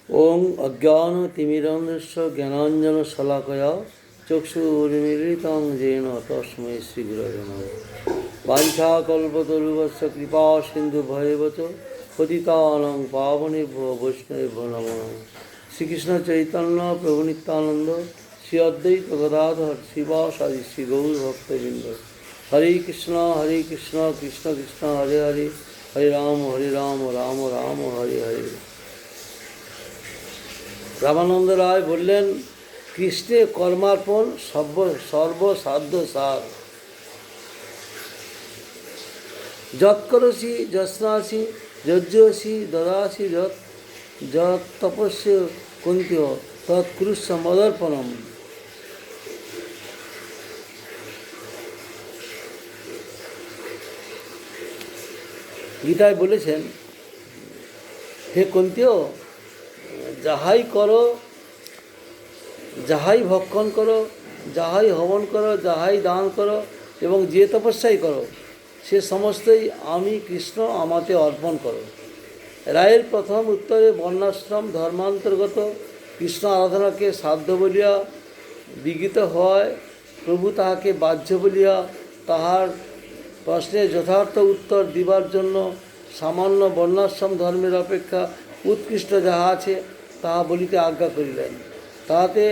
ওং অজ্ঞানতিমিরান্ধস্য জ্ঞানাঞ্জনশলাকয়া চক্ষুর্মিলিतं येन তস্मै শ্রীগুরবে নমঃ। বাঞ্ছাকল্পতরুভ্যশ্চ কৃপা সিন্ধুভ্যেব চ পতিতানাং পাবনেভ্যো বৈষ্ণবেভ্যো নমো নমঃ। শ্রীকৃষ্ণ চৈতন্য প্রভু নিত্যানন্দ শ্রী অদ্বৈত গদাধর শিবাসাদি শ্রী গৌর ভক্তবৃন্দ। হরে কৃষ্ণ কৃষ্ণ কৃষ্ণ হরে হরে, হরে রাম রাম রাম হরে হরে। রামানন্দ রায় বললেন, কৃষ্ণে কর্মার্পণ সর্বসাধ্য সার। যৎ করসি যস্নাসি যজ্ঞসি দদাসি যৎ তপস্য কুন্ত্য তৎকুরুষ্ব মদর্পণম। গীতায় বলেছেন, হে কুন্তীয়, যাহাই করো, যাহাই ভক্ষণ করো, যাহাই হবন করো, যাহাই দান করো এবং যে তপস্যাই করো, সে সমস্তই আমি কৃষ্ণ আমাতে অর্পণ করো। রায়ের প্রথম উত্তরে বর্ণাশ্রম ধর্মান্তর্গত কৃষ্ণ আরাধনাকে সাধ্য বলিয়া বিগিত হওয়ায় প্রভু তাহাকে বাহ্য বলিয়া তাহার প্রশ্নের যথার্থ উত্তর দিবার জন্য সামান্য বর্ণাশ্রম ধর্মের অপেক্ষা উৎকৃষ্ট যাহা আছে তাহা বলিতে আজ্ঞা করিলেন। তাহাতে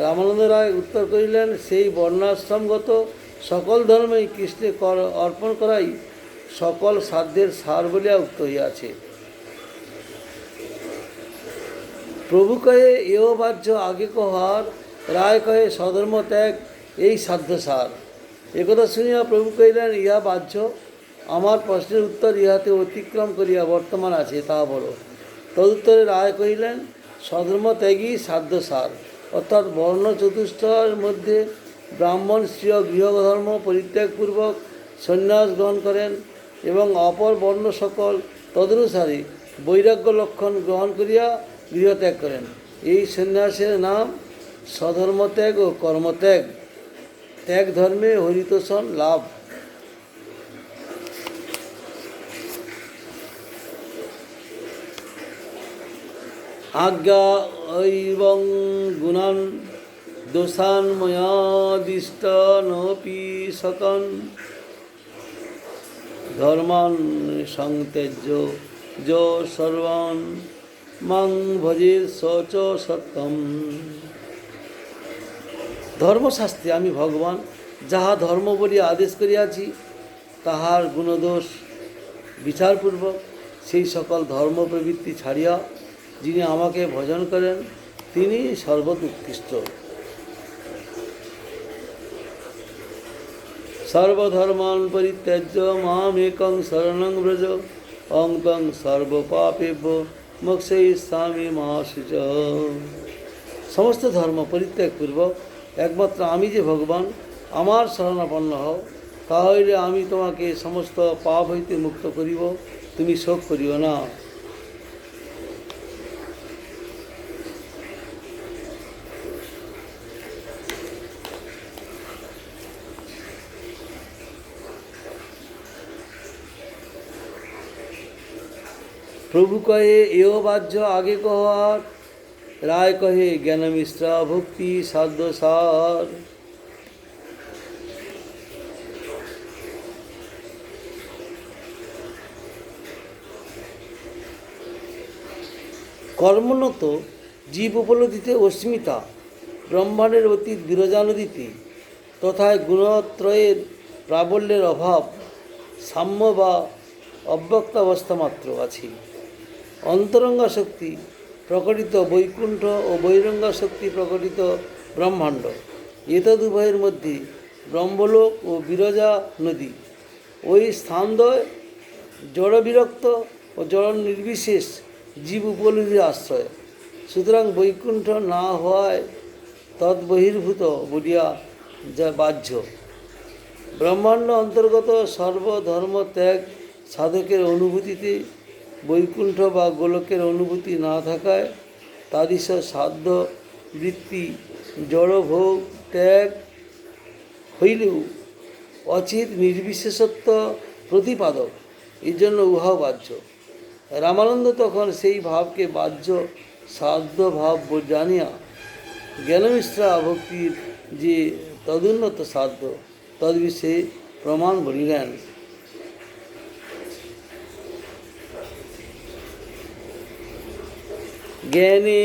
রামানন্দ রায় উত্তর করিলেন, সেই বর্ণাশ্রমগত সকল ধর্মেই কৃষ্ণে অর্পণ করাই সকল সাধ্যের সার বলিয়া উক্ত হইয়াছে। প্রভু কহে এও বাহ্য আগে কহার, রায় কহে স্বধর্ম ত্যাগ এই সাধ্য সার। একথা শুনিয়া প্রভু কহিলেন, ইহা বাহ্য, আমার প্রশ্নের উত্তর ইহাতে অতিক্রম করিয়া বর্তমান আছে, তাহা বলো। তদুত্তরে রায় কহিলেন, স্বধর্ম ত্যাগই সাধ্য সার, অর্থাৎ বর্ণ চতুষ্টয়ের মধ্যে ব্রাহ্মণ স্ত্রীয় গৃহধর্ম পরিত্যাগপূর্বক সন্ন্যাস গ্রহণ করেন এবং অপর বর্ণ সকল তদনুসারে বৈরাগ্য লক্ষণ গ্রহণ করিয়া গৃহত্যাগ করেন। এই সন্ন্যাসের নাম স্বধর্মত্যাগ ও কর্মত্যাগ। ত্যাগ ধর্মে হরিতোষণ লাভ। আজ্ঞা এবং গুণান দোষান ময়াদিষ্ট নপি সকন ধর্মান সংত্যজ্য যো সর্বান মাং ভজের সচ সত্যম। ধর্মশাস্ত্রে আমি ভগবান যাহা ধর্ম বলিয়া আদেশ করিয়াছি তাহার গুণদোষ বিচারপূর্বক সেই সকল ধর্ম প্রবৃত্তি ছাড়িয়া যিনি আমাকে ভজন করেন তিনি সর্বোৎকৃষ্ট। সর্বধর্মান পরিত্যাজ্য মামেকং শরণং ব্রজ অং তং সর্বপাপেভ্যো মোক্ষয়িষ্যামি মা শুচ। সমস্ত ধর্ম পরিত্যাগপূর্বক একমাত্র আমি যে ভগবান, আমার শরণাপন্ন হও, তাহলে আমি তোমাকে সমস্ত পাপ হইতে মুক্ত করিব, তুমি শোক করিও না। প্রভু কহে এও বাহ্য আগে কহার, রায় কহে জ্ঞানমিশ্রা ভক্তি সাধ্য সার। কর্মনত জীব উপলব্ধিতে অস্মিতা, ব্রহ্মাণ্ডের অতি বিরজানদীতে তথায় গুণত্রয়ের প্রাবল্যের অভাব, সাম্য বা অব্যক্তাবস্থা মাত্র আছে। অন্তরঙ্গা শক্তি প্রকটিত বৈকুণ্ঠ ও বহিরঙ্গা শক্তি প্রকটিত ব্রহ্মাণ্ড, এতদুভয়ের মধ্যে ব্রহ্মলোক ও বিরজা নদী। ওই স্থানদ্বয় জড় বিরক্ত ও জড় নির্বিশেষ জীব উপলব্ধির আশ্রয়। সুতরাং বৈকুণ্ঠ না হওয়ায় তদ্বহির্ভূত বলিয়া যা বাহ্য। ব্রহ্মাণ্ড অন্তর্গত সর্বধর্ম ত্যাগ সাধকের অনুভূতিতে বৈকুণ্ঠ বা গোলকের অনুভূতি না থাকায় তাদৃশ সাধ্য বৃত্তি জড়ভোগ ত্যাগ হইলেও অচিত নির্বিশেষত্ব প্রতিপাদক, এই জন্য উহাও বাহ্য। রামানন্দ তখন সেই ভাবকে বাহ্য সাধ্য ভাব জানিয়া জ্ঞানমিশ্রা ভক্তির যে তদুন্নত সাধ্য তদ্বিষয়ে প্রমাণ বলিলেন। জ্ঞানে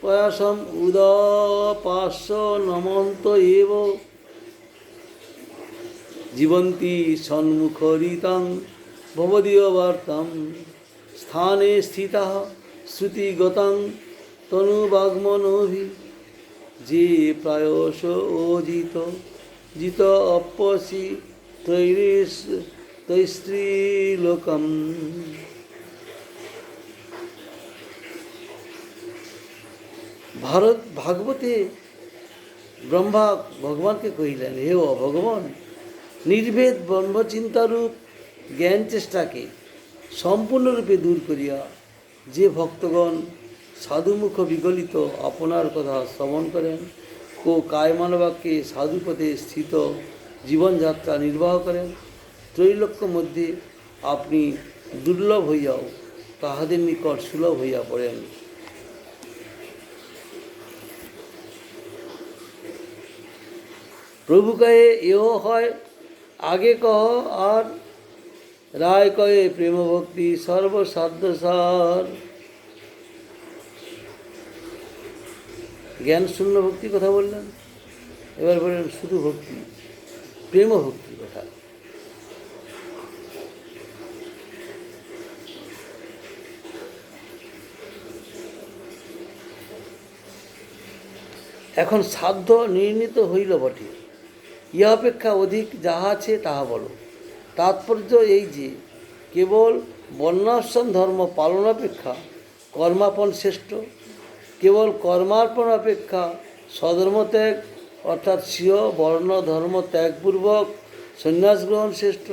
প্রয়াসম উদাপাস্য নমন্ত এব জীবন্তি সন্মুখরিতাং ভবদীয় বার্তাম স্থানে স্থিতাঃ শ্রুতিগতাং তনুবাগ্মনোভি যে প্রায়শ ওজিত জিত অপসি তৈস্ত্রীলোকম। ভাগবতে ব্রহ্মা ভগবানকে কহিলেন, হে ও ভগবান, নির্ভেদ ব্রহ্মচিন্তারূপ জ্ঞান চেষ্টাকে সম্পূর্ণরূপে দূর করিয়া যে ভক্তগণ সাধুমুখ বিগলিত আপনার কথা শ্রবণ করেন ও কায়মানবাক্যে সাধুপথে স্থিত জীবনযাত্রা নির্বাহ করেন, ত্রৈলোক্য মধ্যে আপনি দুর্লভ হইয়াও তাহাদের নিকট সুলভ হইয়া পড়েন। প্রভু কহে এও হয় আগে কহ, আর রায় কহে প্রেম ভক্তি সর্বসাধ্য সার। জ্ঞান শূন্য ভক্তির কথা বললেন, এবার বললেন শুধু ভক্তি, প্রেম ভক্তির কথা। এখন সাধ্য নির্ণীত হইল বটে, ইহা অপেক্ষা অধিক যাহা আছে তাহা বলো। তাৎপর্য এই যে কেবল বর্ণাশ্রম ধর্ম পালনাপেক্ষা কর্মাপন শ্রেষ্ঠ, কেবল কর্মার্পণ অপেক্ষা স্বধর্মত্যাগ অর্থাৎ স্বীয় বর্ণ ধর্ম ত্যাগপূর্বক সন্ন্যাস গ্রহণ শ্রেষ্ঠ,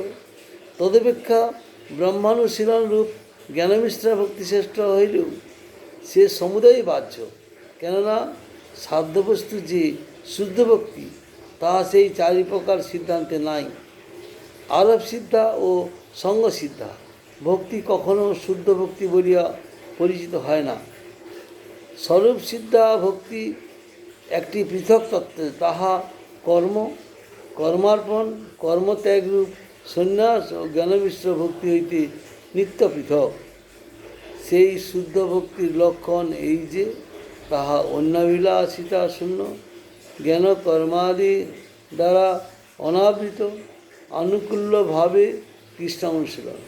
তদপেক্ষা ব্রহ্মানুশীলন রূপ জ্ঞানমিশ্রা ভক্তি শ্রেষ্ঠ হইলেও সে সমুদায় বাহ্য। কেননা সাধ্যবস্তু যে শুদ্ধ ভক্তি তাহা সেই চারি প্রকার সিদ্ধান্তে নাই। আরব সিদ্ধা ও সঙ্গ সিদ্ধা ভক্তি কখনো শুদ্ধ ভক্তি বলিয়া পরিচিত হয় না। স্বরূপ সিদ্ধা ভক্তি একটি পৃথক তত্ত্ব, তাহা কর্মার্পণ কর্মত্যাগরূপ সন্ন্যাস ও জ্ঞানমিশ্র ভক্তি হইতে নিত্য পৃথক। সেই শুদ্ধ ভক্তির লক্ষণ এই যে তাহা অন্যাভিলাষিতা শূন্য, জ্ঞান কর্মাদি দ্বারা অনাবৃত, আনুকূল্যভাবে কৃষ্ণ অনুশীলন,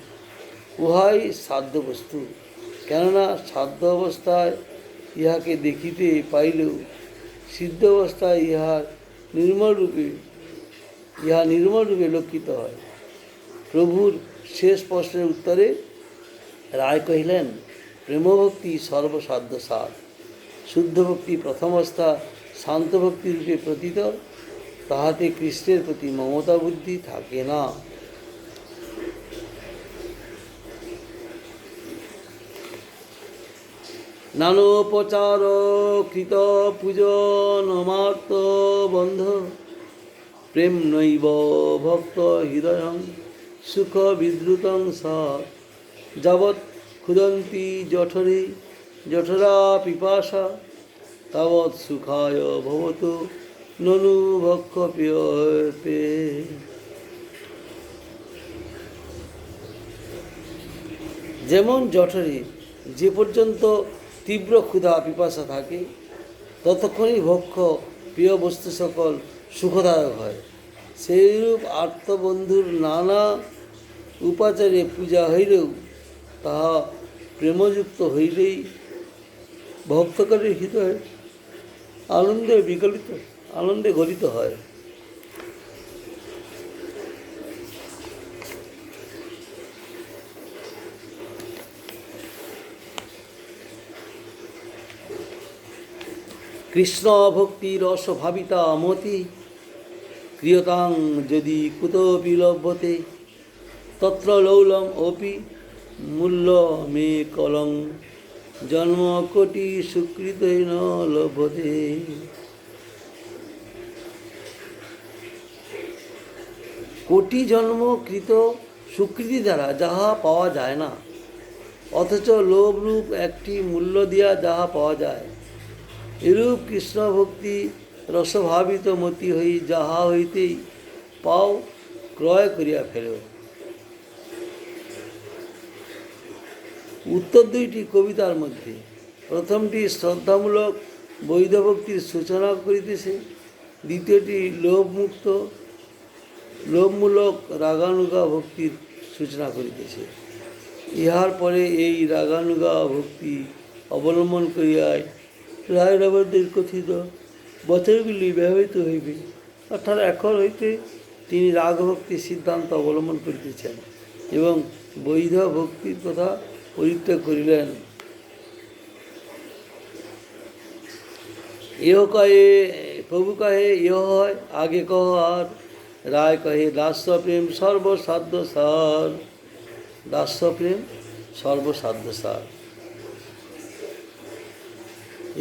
উহাই সাধ্য বস্তু। কেননা সাধ্য অবস্থায় ইহাকে দেখিতে পাইলেও সিদ্ধ অবস্থায় ইহা নির্মলরূপে লক্ষিত হয়। প্রভুর শেষ প্রশ্নের উত্তরে রায় কহিলেন, প্রেমভক্তি সর্বসাধ্য সার। শুদ্ধ ভক্তি প্রথম অবস্থা শান্ত ভক্তিরূপে প্রতীত, তাহাতে কৃষ্ণের প্রতি মমতা বুদ্ধি থাকে না। নানোপচার কৃত পূজনমার্ত বন্ধ প্রেম নৈব ভক্ত হৃদয়ং সুখ বিদ্রুতং সার। যাবৎ ক্ষুদন্তি জঠরে জঠরা পিপাসা তাবৎ সুখায় ভবতু ননু ভক্ষ পেয়ে। যেমন জঠরে যে পর্যন্ত তীব্র ক্ষুধা পিপাসা থাকে ততক্ষণই ভক্ষ প্রিয় বস্তু সকল সুখদায়ক হয়, সেইরূপ আর্তবন্ধুর নানা উপাচারে পূজা হইলেও তাহা প্রেমযুক্ত হইলেই ভক্তকারীর হৃদয়ে আনন্দে গলিত হয়। কৃষ্ণ ভক্তি রস ভাবিতা মতি ক্রিয়তাং যদি কুতপি লভ্যতে তত্র লৌলম অপি মূল্য মে কলং জন্ম কোটি সুকৃতেন লভ্যতে। কোটি জন্মকৃত সুকৃতি দ্বারা যাহা পাওয়া যায় না অথচ লোভরূপ একটি মূল্য দিয়া যাহা পাওয়া যায়, এরূপ কৃষ্ণ ভক্তি রসভাবিত মতি হই যাহা হইতেই পাও ক্রয় করিয়া ফেলো। উত্তর দুইটি কবিতার মধ্যে প্রথমটি শ্রদ্ধামূলক বৈধ ভক্তির সূচনা করিতেছে, দ্বিতীয়টি লোভমূলক রাগানুগা ভক্তির সূচনা করিতেছে। ইহার পরে এই রাগানুগা ভক্তি অবলম্বন করিয়াই রায় রাবণদের কথিত বচনগুলি ব্যবহৃত হইবে। অর্থাৎ এখন হইতে তিনি রাগভক্তির সিদ্ধান্ত অবলম্বন করিতেছেন এবং বৈধ ভক্তির কথা পরিত্যাগ করিলেন। এহ কহে প্রভু কহে ইহ হয় আগে কহ আর, রায় কহে দাস্য প্রেম সর্বসাধ্য সার। দাস্য প্রেম সর্বসাধ্য সার,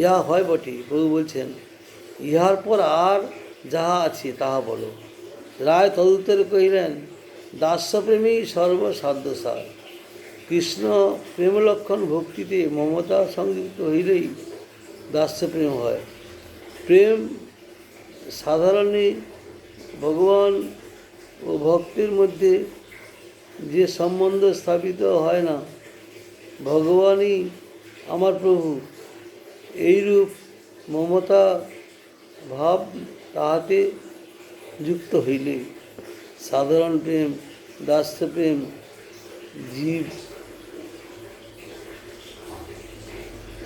ইহা হয় বটে। প্রভু বলছেন ইহার পর আর যাহা আছে তাহা বলো। রায় তদুত্তরে কহিলেন দাস্যপ্রেমেই সর্বসাধ্য সার। কৃষ্ণ প্রেমলক্ষণ ভক্তিতে মমতা সংযুক্ত হইলেই দাস্যপ্রেম হয়। প্রেম সাধারণই ভগবান ও ভক্তের মধ্যে যে সম্বন্ধ স্থাপিত হয় না, ভগবানই আমার প্রভু, এইরূপ মমতা ভাব তাহাতে যুক্ত হইলে সাধারণ প্রেম দাস্যপ্রেম জীব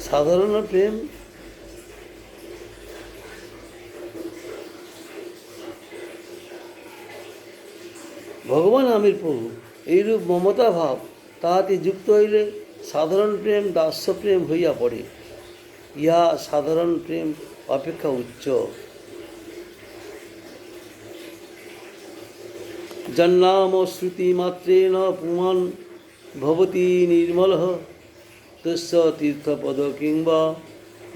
সাধারণ প্রেম ভগবান আমির প্রভু, এইরূপ মমতা ভাব তাহাতে যুক্ত হইলে সাধারণ প্রেম দাস্যপ্রেম হইয়া পড়ে। ইহা সাধারণ প্রেম অপেক্ষা উচ্চ। জন্নাম শ্রুতিমাত্রেণ পুমাन् ভবতি নির্মলঃ, তস্য তীর্থপদ কিংবা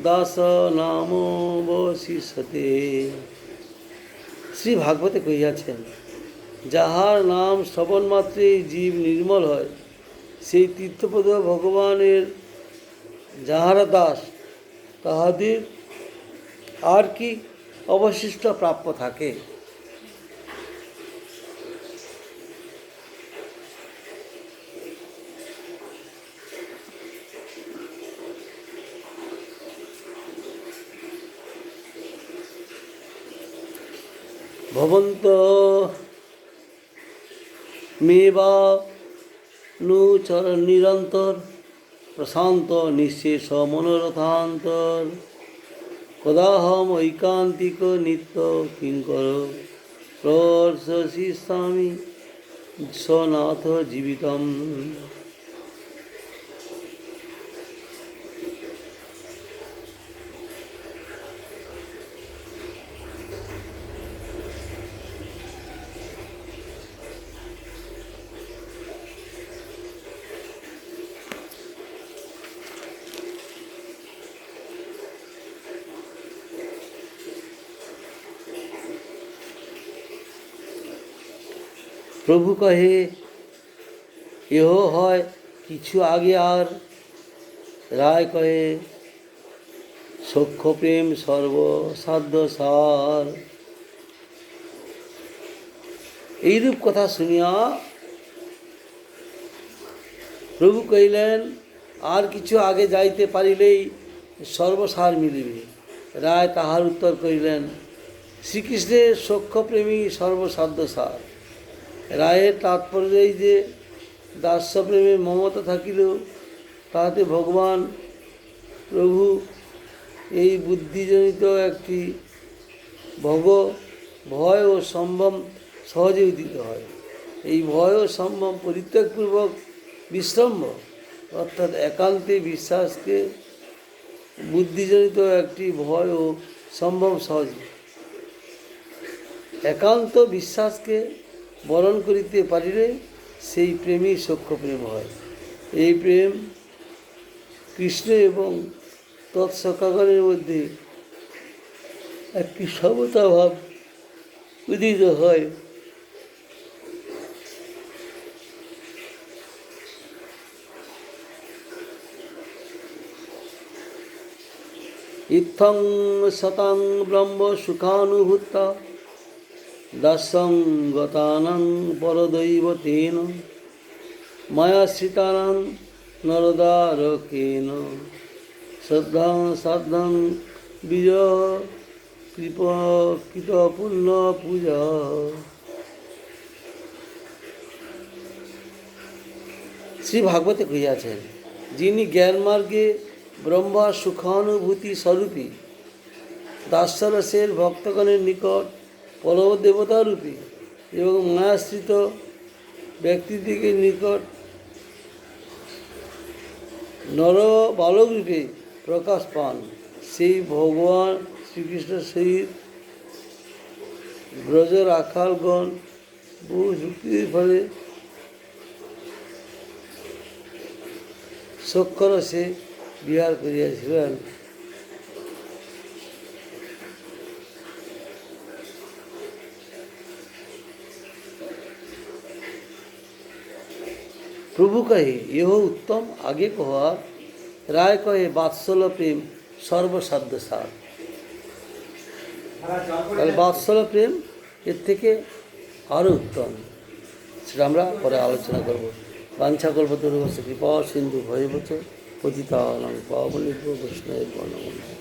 দাস নামবশিষ্যতে। শ্রী ভাগবতে কহিয়াছেন, যাহার নাম শ্রবণ মাত্রেই জীব নির্মল হয়, সেই তীর্থপদ ভগবানের যাহারা দাস, তাহাদের আর কি অবশিষ্ট প্রাপ্য থাকে? ভবন্ত মেবা নুচর নিরন্তর, প্রশান্ত নিঃশেষ মনোরথান্তর, কদাহম ঐকান্তিক নিত্য কিঙ্কর, প্রশিষ্যামি স্বনাথ জীবিতম। প্রভু কহে এহ হয় কিছু আগে আর, রায় কহে সখ্য প্রেম সর্বসাধ্য সার। এইরূপ কথা শুনিয়া প্রভু কহিলেন আর কিছু আগে যাইতে পারিলেই সর্বসার মিলিবে। রায় তাহার উত্তর করিলেন শ্রীকৃষ্ণের সখ্যপ্রেমী সর্বসাধ্য সার। রায়ের তাৎপর্য এই যে দাস্যপ্রেমে মমতা থাকিলেও তাহাতে ভগবান প্রভু এই বুদ্ধিজনিত একটি ভয় ও সম্ভ্রম সহজেই উদিত হয়। এই ভয় ও সম্ভ্রম পরিত্যাগপূর্বক বিশ্রম্ভ অর্থাৎ একান্তে বিশ্বাসকে বুদ্ধিজনিত একটি ভয় ও সম্ভ্রম সহজে একান্ত বিশ্বাসকে বরণ করিতে পারিলে সেই প্রেমই সখ্য প্রেম হয়। এই প্রেম কৃষ্ণ এবং তৎসখাগণের মধ্যে একটি সমতা ভাব উদিত হয়। ইত্থং শতাং ব্রহ্ম সুখানুভূতা দাস্যং গতানাং পরদৈবতেন মায়া শ্রিতানাং নরদারকেন শ্রদ্ধাং সাধ্যাং বিজয় কৃত পুণ্য পূজা। শ্রী ভাগবতে কহিয়াছেন, যিনি জ্ঞানমার্গে ব্রহ্মা সুখানুভূতি স্বরূপী দাস্যরসের ভক্তগণের নিকট পরম দেবতারূপী এবং মায়াশ্রিত ব্যক্তিদিগের নিকট নর বালকরূপে প্রকাশ পান, সেই ভগবান শ্রীকৃষ্ণ সহিত ব্রজ রাখালগণ বহু যুক্তির ফলে সক্ষরসে বিহার করিয়াছিলেন। प्रभु कहे यह उत्तम, आगे कहा राय कहे बात्सल्य प्रेम सर्वसाध्य सार। बात्सल्य प्रेम एर थेके आरो उत्तम, সেটা আমরা পরে আলোচনা করব। বাঞ্ছা কল্পতরুশ্চ কৃপা সিন্ধু ভয়বচ পতিতানাং পাবনেভ্যো বৈষ্ণবেভ্যো নমো নমঃ।